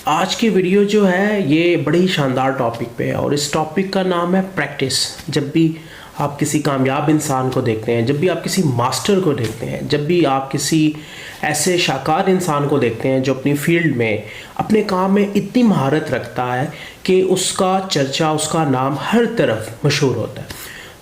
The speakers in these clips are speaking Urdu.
آج کی ویڈیو جو ہے یہ بڑی شاندار ٹاپک پہ ہے اور اس ٹاپک کا نام ہے پریکٹس۔ جب بھی آپ کسی کامیاب انسان کو دیکھتے ہیں، جب بھی آپ کسی ماسٹر کو دیکھتے ہیں، جب بھی آپ کسی ایسے شاہکار انسان کو دیکھتے ہیں جو اپنی فیلڈ میں اپنے کام میں اتنی مہارت رکھتا ہے کہ اس کا چرچا، اس کا نام ہر طرف مشہور ہوتا ہے،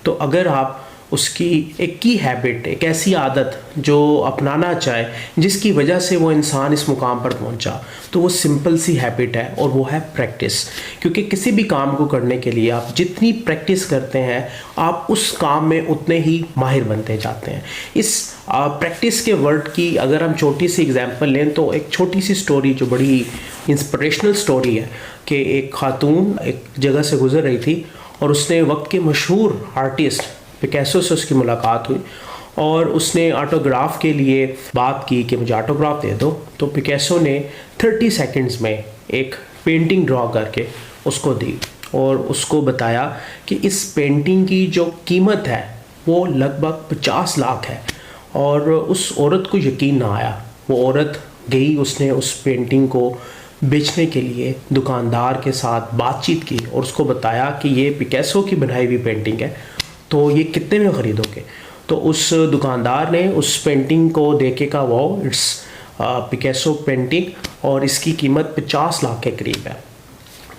تو اگر آپ اس کی ایک کی ہیبٹ، ایک ایسی عادت جو اپنانا چاہے جس کی وجہ سے وہ انسان اس مقام پر پہنچا، تو وہ سمپل سی ہیبٹ ہے اور وہ ہے پریکٹس۔ کیونکہ کسی بھی کام کو کرنے کے لیے آپ جتنی پریکٹس کرتے ہیں آپ اس کام میں اتنے ہی ماہر بنتے جاتے ہیں۔ اس پریکٹس کے ورڈ کی اگر ہم چھوٹی سی اگزامپل لیں تو ایک چھوٹی سی سٹوری جو بڑی انسپریشنل سٹوری ہے کہ ایک خاتون ایک جگہ سے گزر رہی تھی اور اس نے وقت کے مشہور آرٹسٹ پکاسو سے اس کی ملاقات ہوئی اور اس نے آٹوگراف کے لیے بات کی کہ مجھے آٹوگراف دے دو، تو پکاسو نے 30 سیکنڈز میں ایک پینٹنگ ڈرا کر کے اس کو دی اور اس کو بتایا کہ اس پینٹنگ کی جو قیمت ہے وہ لگ بھگ 50 لاکھ ہے۔ اور اس عورت کو یقین نہ آیا، وہ عورت گئی، اس نے اس پینٹنگ کو بیچنے کے لیے دکاندار کے ساتھ بات چیت کی اور اس کو بتایا کہ یہ پکاسو کی بنائی ہوئی پینٹنگ ہے، تو یہ کتنے میں خریدو گے؟ تو اس دکاندار نے اس پینٹنگ کو دیکھ کے کہا واو اٹس پکاسو پینٹنگ اور اس کی قیمت 50 لاکھ کے قریب ہے۔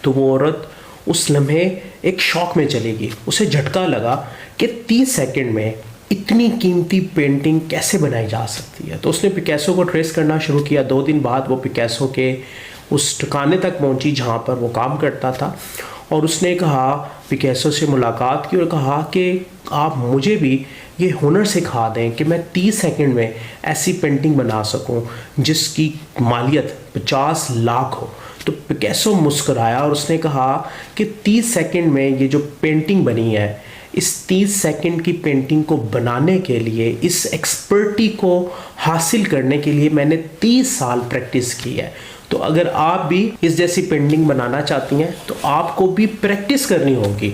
تو وہ عورت اس لمحے ایک شوق میں چلے گی، اسے جھٹکا لگا کہ 30 سیکنڈ میں اتنی قیمتی پینٹنگ کیسے بنائی جا سکتی ہے۔ تو اس نے پکاسو کو ٹریس کرنا شروع کیا۔ 2 دن بعد وہ پکاسو کے اس ٹھکانے تک پہنچی جہاں پر وہ کام کرتا تھا اور اس نے کہا، پکاسو سے ملاقات کی اور کہا کہ آپ مجھے بھی یہ ہنر سکھا دیں کہ میں 30 سیکنڈ میں ایسی پینٹنگ بنا سکوں جس کی مالیت 50 لاکھ ہو۔ تو پکاسو مسکرایا اور اس نے کہا کہ 30 سیکنڈ میں یہ جو پینٹنگ بنی ہے، اس 30 سیکنڈ کی پینٹنگ کو بنانے کے لیے، اس ایکسپرٹی کو حاصل کرنے کے لیے میں نے 30 سال پریکٹس کی ہے۔ تو اگر آپ بھی اس جیسی پینٹنگ بنانا چاہتی ہیں تو آپ کو بھی پریکٹس کرنی ہوگی،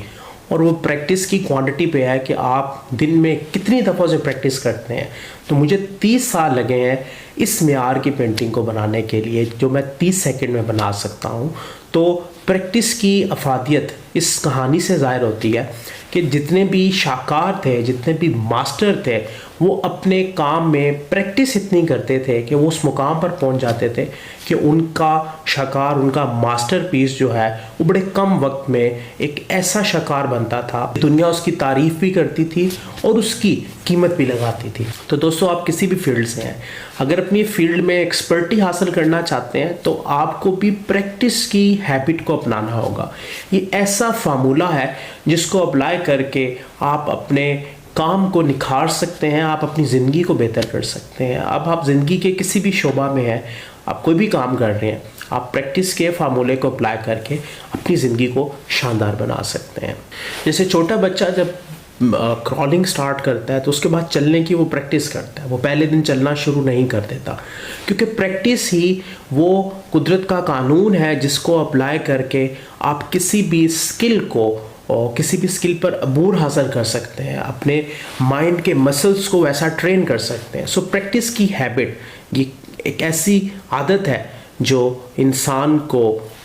اور وہ پریکٹس کی کوانٹٹی پہ ہے کہ آپ دن میں کتنی دفعہ سے پریکٹس کرتے ہیں۔ تو مجھے 30 سال لگے ہیں اس معیار کی پینٹنگ کو بنانے کے لیے جو میں 30 سیکنڈ میں بنا سکتا ہوں۔ تو پریکٹس کی افادیت اس کہانی سے ظاہر ہوتی ہے کہ جتنے بھی شاہکار تھے، جتنے بھی ماسٹر تھے، وہ اپنے کام میں پریکٹس اتنی کرتے تھے کہ وہ اس مقام پر پہنچ جاتے تھے کہ ان کا شاہکار، ان کا ماسٹر پیس جو ہے وہ بڑے کم وقت میں ایک ایسا شاہکار بنتا تھا، دنیا اس کی تعریف بھی کرتی تھی اور اس کی قیمت بھی لگاتی تھی۔ تو دوستو، آپ کسی بھی فیلڈ سے ہیں، اگر اپنی فیلڈ میں ایکسپرٹی حاصل کرنا چاہتے ہیں تو آپ کو بھی پریکٹس کی ہیبٹ کو اپنانا ہوگا۔ یہ ایسا فارمولہ ہے جس کو اپلائی کر کے آپ اپنے کام کو نکھار سکتے ہیں، آپ اپنی زندگی کو بہتر کر سکتے ہیں۔ اب آپ زندگی کے کسی بھی شعبہ میں ہیں، آپ کوئی بھی کام کر رہے ہیں، آپ پریکٹس کے فارمولے کو اپلائی کر کے اپنی زندگی کو شاندار بنا سکتے ہیں۔ جیسے چھوٹا بچہ جب کرالنگ سٹارٹ کرتا ہے تو اس کے بعد چلنے کی وہ پریکٹس کرتا ہے، وہ پہلے دن چلنا شروع نہیں کر دیتا، کیونکہ پریکٹس ہی وہ قدرت کا قانون ہے جس کو اپلائی کر کے آپ کسی بھی اسکل کو اور کسی بھی اسکل پر عبور حاصل کر سکتے ہیں، اپنے مائنڈ کے مسلز کو ویسا ٹرین کر سکتے ہیں۔ سو پریکٹس کی ہیبٹ یہ ایک ایسی عادت ہے جو انسان کو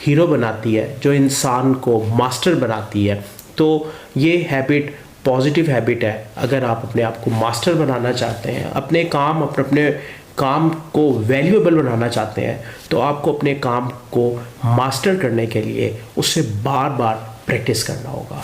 ہیرو بناتی ہے، جو انسان کو ماسٹر بناتی ہے۔ تو یہ ہیبٹ پازیٹیو ہیبٹ ہے۔ اگر آپ اپنے آپ کو ماسٹر بنانا چاہتے ہیں، اپنے کام کو ویلیویبل بنانا چاہتے ہیں، تو آپ کو اپنے کام کو ماسٹر کرنے کے لیے اس سے بار بار پریکٹس کرنا ہوگا۔